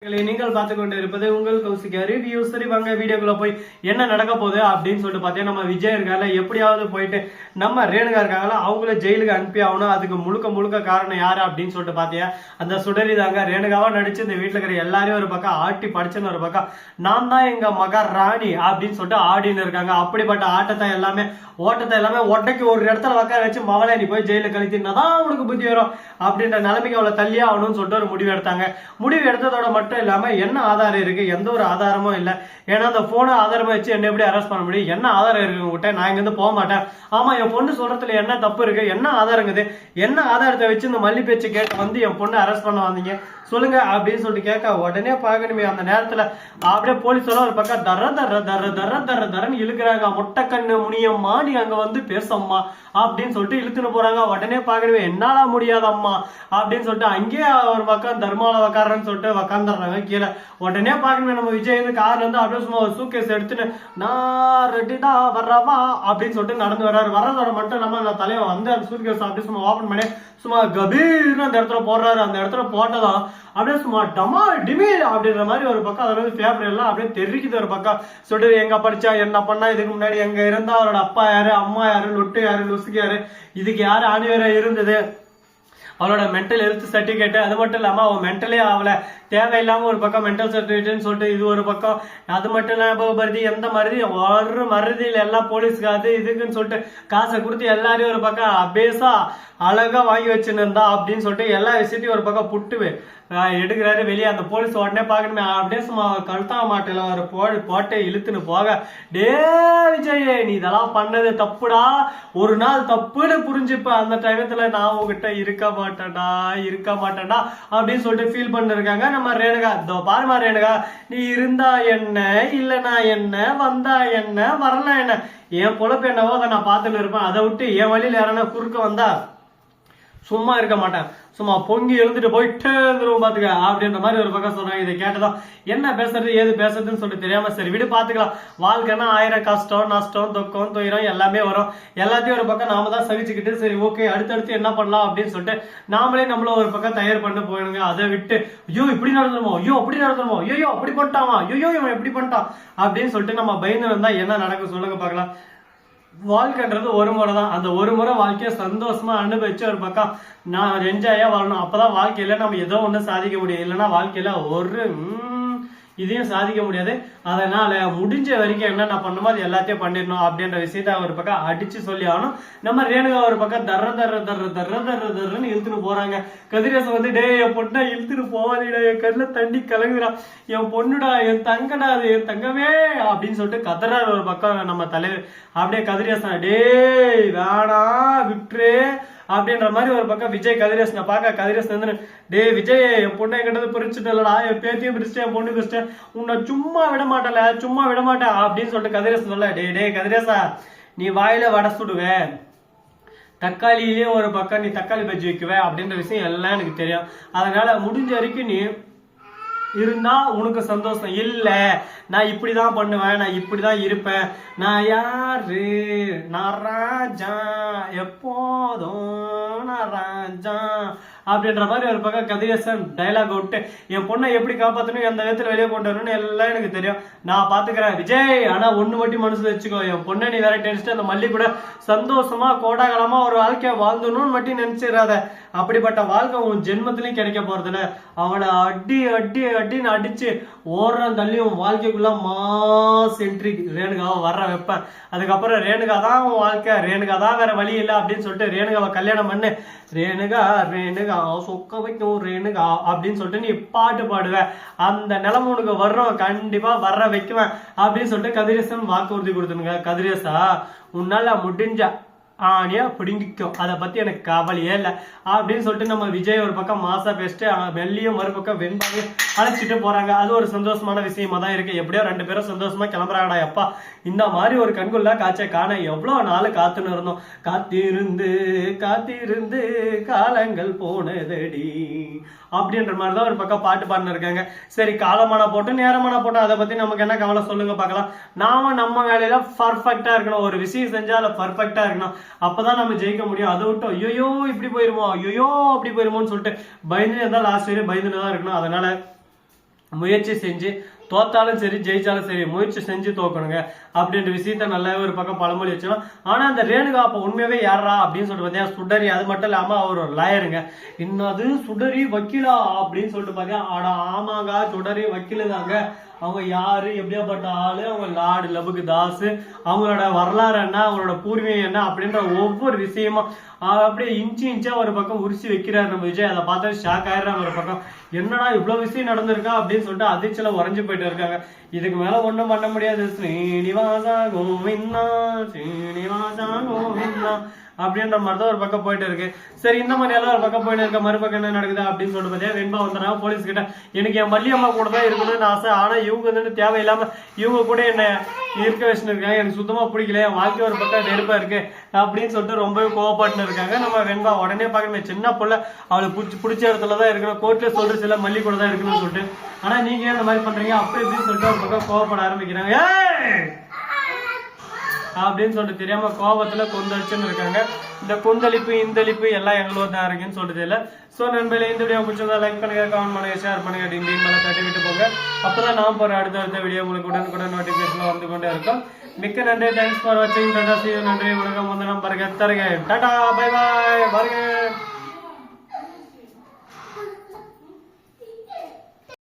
நீங்கள் பார்த்து கொண்டு இருப்பது உங்கள் கௌசிகா ரிவ்யூ. சரி வாங்க வீடியோக்குள்ள போய் என்ன நடக்க போகுது அப்படின்னு சொல்லிட்டு பார்த்தீங்கன்னா, நம்ம விஜய் இருக்கால எப்படியாவது போயிட்டு நம்ம ரேணுகா இருக்காங்களா அவங்கள ஜெயிலுக்கு அனுப்பி ஆகணும். அதுக்கு முழுக்க காரணம் யாரு அப்படின்னு சொல்லிட்டு பார்த்தீங்க அந்த சுடரி தாங்க. ரேணுகாவா நடிச்சு இந்த வீட்டில் இருக்கிற எல்லாரையும் ஒரு பக்கம் ஆட்டி படிச்சுன்னு ஒரு பக்கம் நான் தான் எங்க மகா ராணி அப்படின்னு சொல்லிட்டு ஆடின்னு இருக்காங்க. அப்படிப்பட்ட ஓட்டத்தை எல்லாமே ஒட்டைக்கு ஒரு இடத்துல உட்கார வச்சு மவளை நீ போய் ஜெயில கழித்தினாதான் அவனுக்கு புத்தி வரும் அப்படின்ற நிலைமைக்கு அவளை தள்ளியே ஆகணும்னு சொல்லிட்டு ஒரு முடிவு எடுத்தாங்க. முடிவு எடுத்ததோட மட்டும் இல்லாம என்ன ஆதாரம் இருக்கு? எந்த ஒரு ஆதாரமும் இல்லை. ஏன்னா அந்த போனை ஆதாரமா வச்சு என்ன எப்படி அரெஸ்ட் பண்ண முடியும்? என்ன ஆதாரம் இருக்கு உங்ககிட்ட? நான் இங்க இருந்து போக மாட்டேன். ஆமா, என் பொண்ணு சொல்றதுல என்ன தப்பு இருக்கு? என்ன ஆதாரங்குது? என்ன ஆதாரத்தை வச்சு இந்த மல்லி பேச்சு கேட்டு வந்து என் பொண்ணு அரெஸ்ட் பண்ண வந்தீங்க சொல்லுங்க அப்படின்னு சொல்லிட்டு கேட்க உடனே பார்க்கணுமே அந்த நேரத்துல அப்படியே போலீஸ் எல்லாம் ஒரு பக்கம் தரன்னு இழுக்கிறாங்க. முட்டைக்கண்ணு முனியம்மா நீ அங்க வந்து பேசம்மா அப்படின்னு சொல்லிட்டு இழுத்துன்னு போறாங்க. உடனே பார்க்கணுமே என்னால முடியாதம்மா அப்படின்னு சொல்லிட்டு அங்கேயே ஒரு பக்கம் தர்மால உக்காரன்னு சொல்லிட்டு உக்காந்துடுறாங்க கீழே. உடனே பார்க்கணுமே நம்ம விஜய் வந்து கார்ல இருந்து அப்படியே சும்மா ஒரு சூட்கேஸ் எடுத்துட்டு நான் ரெடிடா வர்றவா அப்படின்னு சொல்லிட்டு நடந்து வர்றாரு. வர்றதோட மட்டும் இல்லாம நான் தலைவன் வந்து அந்த சூட்கேஸ் அப்படியே சும்மா ஓபன் பண்ணி சும்மா கபீர்னு அந்த இடத்துல போடுறாரு. அந்த இடத்துல போட்டதான் அப்படியே சும்மா டமா டிமேல் அப்படின்ற மாதிரி ஒரு பக்கம் அதுல வந்து பேப்பர் எல்லாம் அப்படியே தெரிக்குது. ஒரு பக்கம் சொல்லிட்டு எங்க படிச்சா என்ன பண்ணா, இதுக்கு முன்னாடி எங்க இருந்தா, அவரோட அப்பா யாரு, அம்மா யாரு, லொட்டு யாரு, லுசுக்கு யாரு, இதுக்கு யாரு ஆணிவரா இருந்தது, அவளோட மென்டல் ஹெல்த் சர்டிபிகேட், அது மட்டும் இல்லாம அவன் மென்டலே ஆகல, தேவையில்லாம ஒரு பக்கம் மென்டல் சர்டிபிகேட்னு சொல்லிட்டு இது ஒரு பக்கம், அது மட்டும் இல்லாம மருதி எந்த மருதி ஒரு மருதியில் எல்லாம் போலீஸ்க்கு அது இதுக்குன்னு சொல்லிட்டு காசை கொடுத்து எல்லாரையும் ஒரு பக்கம் அபேசா அழகா வாங்கி வச்சுன்னு இருந்தா அப்படின்னு சொல்லிட்டு எல்லா விஷயத்தையும் ஒரு பக்கம் புட்டு எடுக்கிறாரு வெளியே. அந்த போலீஸ் உடனே பார்க்கணுமே அப்படியே சும்மா கழுத்தா மாட்டில ஒரு போட்டை இழுத்துன்னு போக, டே விஜய் நீ இதெல்லாம் பண்ணது தப்புடா, ஒரு நாள் தப்புன்னு புரிஞ்சுப்ப, அந்த டைமத்துல நான் உங்ககிட்ட இருக்க மாட்டேன்டா அப்படின்னு சொல்லிட்டு ஃபீல் பண்ணிருக்காங்க நம்ம ரேணுகா. இதோ பாருமா ரேணுகா, நீ இருந்தா என்ன, இல்லைனா என்ன, வந்தா என்ன, வரல என்ன, என் பொழப்பு என்னவோ அதை நான் பார்த்துட்டு இருப்பேன். அதை விட்டு என் வழியில யாரான குறுக்க வந்தா சும்மா இருக்க மாட்டேன், சும்மா பொங்கி எழுந்துட்டு போயிட்டே இருந்துருவோம் பாத்துக்க அப்படின்ற மாதிரி ஒரு பக்கம் சொல்றாங்க. இதை கேட்டதான் என்ன பேசுறது ஏது பேசுறதுன்னு சொல்லிட்டு தெரியாம சரி விடு பாத்துக்கலாம், வாழ்க்கைன்னா 1000 கஷ்டம் நஷ்டம் துக்கம் துயரம் எல்லாமே வரும், எல்லாத்தையும் ஒரு பக்கம் நாம தான் சகிச்சுக்கிட்டு சரி ஓகே அடுத்தடுத்து என்ன பண்ணலாம் அப்படின்னு சொல்லிட்டு நாமளே நம்மள ஒரு பக்கம் தயார் பண்ண போயிடுங்க. அதை விட்டு ஐயோ இப்படி நடந்துருமோ, ஐயோ அப்படி நடந்துருமோ, ஐயோ அப்படி பண்ணிட்டாமா, ஐயோ இவன் எப்படி பண்ணிட்டான் அப்படின்னு சொல்லிட்டு நம்ம பயந்து இருந்தா என்ன நடக்கும் சொல்லுங்க பாக்கலாம். வாழ்க்கைன்றது ஒரு முறை தான், அந்த ஒரு முறை வாழ்க்கையை சந்தோஷமா அனுபவிச்சு ஒரு பக்கம் நான் என்ஜாயா வரணும். அப்பதான் வாழ்க்கையில நம்ம ஏதோ ஒண்ணு சாதிக்க முடியும், இல்லைன்னா வாழ்க்கையில ஒரு இதையும் சாதிக்க முடியாது. அதனால முடிஞ்ச வரைக்கும் என்னென்ன பண்ணுமோ அது எல்லாத்தையும் பண்ணிடணும் அப்படின்ற விஷயத்த ஒரு பக்கம் அடிச்சு சொல்லி ஆகணும். நம்ம ரேணுகா ஒரு பக்கம் தர்றன்னு இழுத்துட்டு போறாங்க. கதிரேசன் வந்து டே என் பொண்ணா இழுத்துட்டு போவாதீடா, என் கண்ணில் தண்ணி கலங்குறா, என் பொண்ணுடா, என் தங்கடா, அது என் தங்கமே அப்படின்னு சொல்லிட்டு கதறாரு ஒரு பக்கம் நம்ம தலைவர். அப்படியே கதிரேசன் டே வேணா விட்டுரு அப்படின்ற மாதிரி ஒரு பக்கம் விஜய் கதிரேசனை பார்க்க, கதிரேசன் வந்து டே விஜய் என் பொண்ணை என்கிட்ட பிரிச்சுட்டா, என் பேத்தியும் பிரிச்சிட்டேன், என் பொண்ணு பிரிச்சிட்டேன், உன்னை சும்மா விட மாட்டேன் அப்படின்னு சொல்லிட்டு கதிரேசன் சொல்ல, டே கதிரேசா நீ வாயில வடை சுடுவேன், தக்காளியிலே ஒரு பக்கம் நீ தக்காளி பஜ்ஜி வைக்குவேன் அப்படின்ற விஷயம் எல்லாம் எனக்கு தெரியும். அதனால முடிஞ்ச வரைக்கும் நீ இருந்தா உனக்கு சந்தோஷம். இல்ல நான் இப்படிதான் பண்ணுவேன், நான் இப்படிதான் இருப்பேன், நான் யாரு, நான் ராஜா, எப்போதும் நான் ராஜா அப்படின்ற மாதிரி ஒரு பக்கம் கதிரேசன் டைலாக் விட்டு என் பொண்ணை எப்படி காப்பாற்றணும், எந்த விதத்துல வெளியே கொண்டு வரணும்னு எல்லாம் எனக்கு தெரியும், நான் பாத்துக்கிறேன் விஜய். ஆனா ஒண்ணு மட்டும் மனசுல வச்சுக்கோ, என் பொண்ணை நீ வேற டென்ஸ்ட் அந்த மல்லி கூட சந்தோஷமா கோடாகலமா ஒரு வாழ்க்கைய வாழ்ந்தணும்னு மட்டும் நினைச்சிடாத. அப்படிப்பட்ட வாழ்க்கை உன் ஜென்மத்திலையும் கிடைக்க போறதுல அவளை அடின்னு அடிச்சு ஓடுறான் தள்ளியும் வாழ்க்கைக்குள்ள மாஸ் என்ட்ரி ரேணுகாவை வர்ற வைப்பேன். அதுக்கப்புறம் ரேணுகா தான் உன் வாழ்க்கை, ரேணுகா தான் வேற வழி இல்லை அப்படின்னு சொல்லிட்டு ரேணுகாவை கல்யாணம் பண்ணு, ரேணுகா சொக்க வைக்கும் ரேணுகா அப்படின்னு சொல்லிட்டு நீ பாட்டு பாடுவ, அந்த நிலைமை உனக்கு வர்றோம், கண்டிப்பா வர்ற வைக்குவேன் அப்படின்னு சொல்லிட்டு கதிரேசன் வாக்குறுதி கொடுத்துருங்க. கதிரேசா உன்னால முடிஞ்ச ஆனியா பிடுங்கிக்கும், அதை பத்தி எனக்கு கவலையே இல்லை அப்படின்னு சொல்லிட்டு நம்ம விஜய் ஒரு பக்கம் மாசா பேசிட்டு வெள்ளியும் மறுபக்கம் வெண்பாவையும் அழைச்சிட்டு போறாங்க. அது ஒரு சந்தோஷமான விஷயமா தான் இருக்கு. எப்படியோ 2 பேரும் சந்தோஷமா கிளம்புறாங்கடா. எப்பா இந்த மாதிரி ஒரு கண்கொள்ளா காட்சியை காண எவ்வளவு நாள் காத்துன்னு இருந்தோம், காத்திருந்து காலங்கள் போனதடி அப்படின்ற மாதிரிதான் ஒரு பக்கம் பாட்டு பாடினு இருக்காங்க. சரி காலமான போட்டு நேரமான போட்டு அதை பத்தி நமக்கு என்ன கவலை சொல்லுங்க பார்க்கலாம். நாம நம்ம வேலையில பர்ஃபெக்டா இருக்கணும், ஒரு விஷயம் செஞ்சா அதை பர்ஃபெக்டா இருக்கணும், அப்பதான் நம்ம ஜெயிக்க முடியும். அதை விட்டு ஐயோ இப்படி போயிருமோ, ஐயோ அப்படி போயிருமோன்னு சொல்லிட்டு பயந்துட்டு இருந்தா லாஸ்ட் வரையும் பயந்துட்டு தான் இருக்கணும். அதனால முயற்சி செஞ்சு தோத்தாலும் சரி ஜெயிச்சாலும் சரி முயற்சி செஞ்சு தோக்கணுங்க அப்படின்ற விஷயத்த நல்லாவே ஒரு பக்கம் பழமொழி வச்சோம். ஆனா அந்த ரேணுகா அப்ப உண்மையாவே யாரா அப்படின்னு சொல்லிட்டு பார்த்தீங்கன்னா சுடரி, அது மட்டும் இல்லாம அவர் ஒரு லாயருங்க. இன்னும் அது சுடரி வக்கீலா அப்படின்னு சொல்லிட்டு பார்த்தீங்கன்னா ஆடா ஆமாங்க சுடரி வக்கீலு தாங்க. அவங்க யாரு, எப்படியாப்பட்ட ஆளு, அவங்க லார்டு லபுக்கு தாஸ், அவங்களோட வரலாறு என்ன, அவங்களோட பூர்வீகம் என்ன அப்படின்ற ஒவ்வொரு விஷயமும் அப்படியே இன்ச்சா ஒரு பக்கம் உரிசி வைக்கிறாரு நம்ம விஜய். அதை பார்த்தா ஷாக் ஆயிடுறாங்க ஒரு பக்கம். என்னடா இவ்வளவு விஷயம் நடந்திருக்கா அப்படின்னு சொல்லிட்டு அதிர்ச்சியில உறைஞ்சு போயிட்டு இருக்காங்க. இதுக்கு மேல ஒண்ணும் பண்ண முடியாது. ஸ்ரீனிவாசா கோவிந்தா ஸ்ரீனிவாசா கோவிந்தா அப்படின்ற மாதிரி தான் ஒரு பக்கம் போயிட்டு இருக்கு. சரி இந்த மாதிரி எல்லாம் ஒரு பக்கம் போயிட்டு இருக்க, மறுபக்கம் என்ன நடக்குது அப்படின்னு சொல்லிட்டு பார்த்தீங்கன்னா வெண்பா வந்துடுறாங்க போலீஸ் கிட்ட. எனக்கு என் மல்லியம்மா கூட தான் இருக்கணும்னு ஆசை, ஆனா இவங்க வந்துட்டு தேவையில்லாம இவங்க கூட என்ன இருக்க வச்சுன்னு இருக்காங்க, எனக்கு சுத்தமா பிடிக்கல, என் வாழ்க்கை ஒரு பக்கம் நெருப்பா இருக்கு அப்படின்னு சொல்லிட்டு ரொம்பவே கோவப்பட்டு இருக்காங்க. நம்ம வெண்பா உடனே பார்க்கணும் சின்ன பொண்ணு அவளுக்கு பிடிச்ச இடத்துலதான் இருக்கணும், கோர்ட்ல சொல்ற சில மல்லி கூட தான் இருக்கணும்னு சொல்லிட்டு. ஆனா நீங்க ஏன் இந்த மாதிரி பண்றீங்க அப்படி இப்படின்னு சொல்லிட்டு ஒரு பக்கம் கோவப்பட ஆரம்பிக்கிறாங்க. அப்படின்னு சொல்லிட்டு தெரியாம கோபத்துல கொந்தளிச்சுன்னு இருக்காங்க. இந்த கொந்தளிப்பு இந்தளிப்பு எல்லாம் எங்களோட தான் இருக்குன்னு சொல்லிட்டு இல்லை. ஸோ நண்பர்களே இந்த வீடியோ பிடிச்சதா லைக் பண்ணுங்க, கமெண்ட் பண்ணுங்க, ஷேர் பண்ணுங்க, டிங் மேலே தட்டி விட்டு போங்க. அப்பதான் நான் போற அடுத்த வீடியோ உங்களுக்கு உடனுக்குடன் நோட்டிபிகேஷன் வந்து கொண்டே இருக்கும். மிக்க நன்றி, தேங்க்ஸ் ஃபார் வாட்சிங். டாடா, see you, நன்றி, வணக்கம், வந்தனம், பாருங்க, தருங்க, டாடா, பை பாய், பாருங்க.